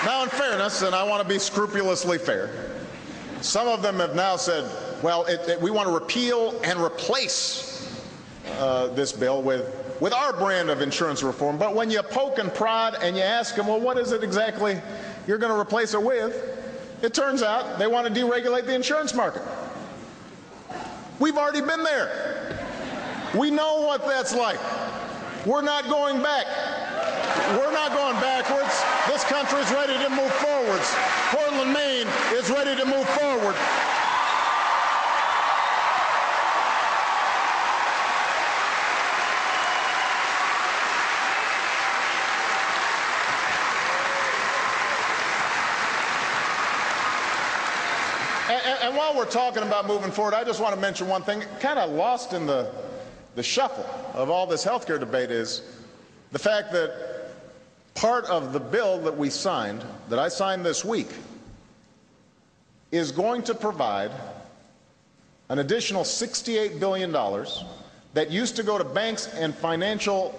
Now, in fairness, and I want to be scrupulously fair, some of them have now said, well, we want to repeal and replace this bill with our brand of insurance reform. But when you poke and prod and you ask them, well, what is it exactly you're going to replace it with? It turns out they want to deregulate the insurance market. We've already been there. We know what that's like. We're not going back. We're not going backwards. This country is ready to move forwards. Portland, Maine is ready to move forward. And while we're talking about moving forward, I just want to mention one thing. Kind of lost in the shuffle of all this health care debate is the fact that part of the bill that we signed, that I signed this week, is going to provide an additional $68 billion that used to go to banks and financial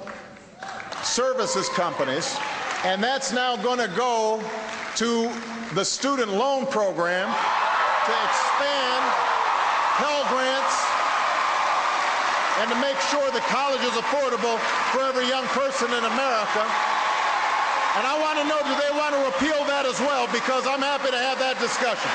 services companies, and that's now going to go to the student loan program to expand Pell Grants and to make sure that college is affordable for every young person in America. And I want to know, do they want to repeal that as well? Because I'm happy to have that discussion.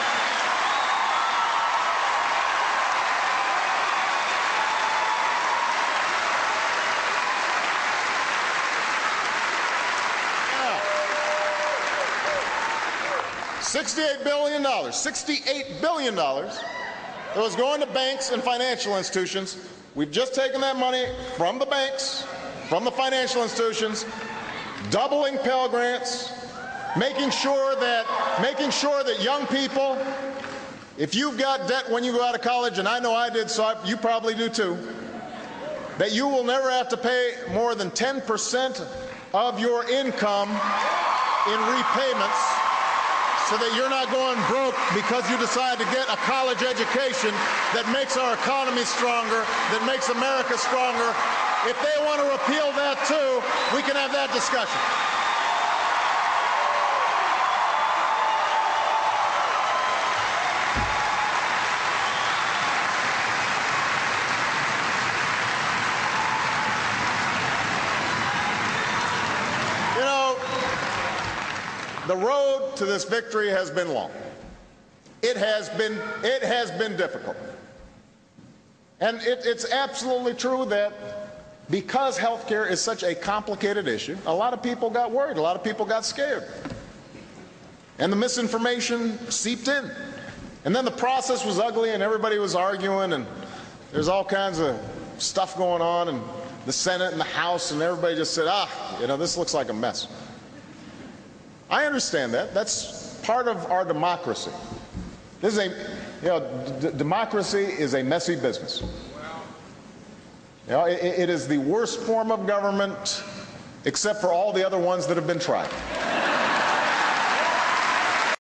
$68 billion that was going to banks and financial institutions. We've just taken that money from the banks, from the financial institutions, doubling Pell Grants, making sure that young people, if you've got debt when you go out of college, and I know I did, so you probably do too, that you will never have to pay more than 10% of your income in repayments, so that you're not going broke because you decide to get a college education that makes our economy stronger, that makes America stronger. If they want to repeal that too, we can have that discussion. The road to this victory has been long. It has been difficult. And it's absolutely true that because health care is such a complicated issue, a lot of people got worried, a lot of people got scared. And the misinformation seeped in. And then the process was ugly and everybody was arguing and there's all kinds of stuff going on in the Senate and the House, and everybody just said, this looks like a mess. I understand that. That's part of our democracy. This is democracy is a messy business. It is the worst form of government, except for all the other ones that have been tried.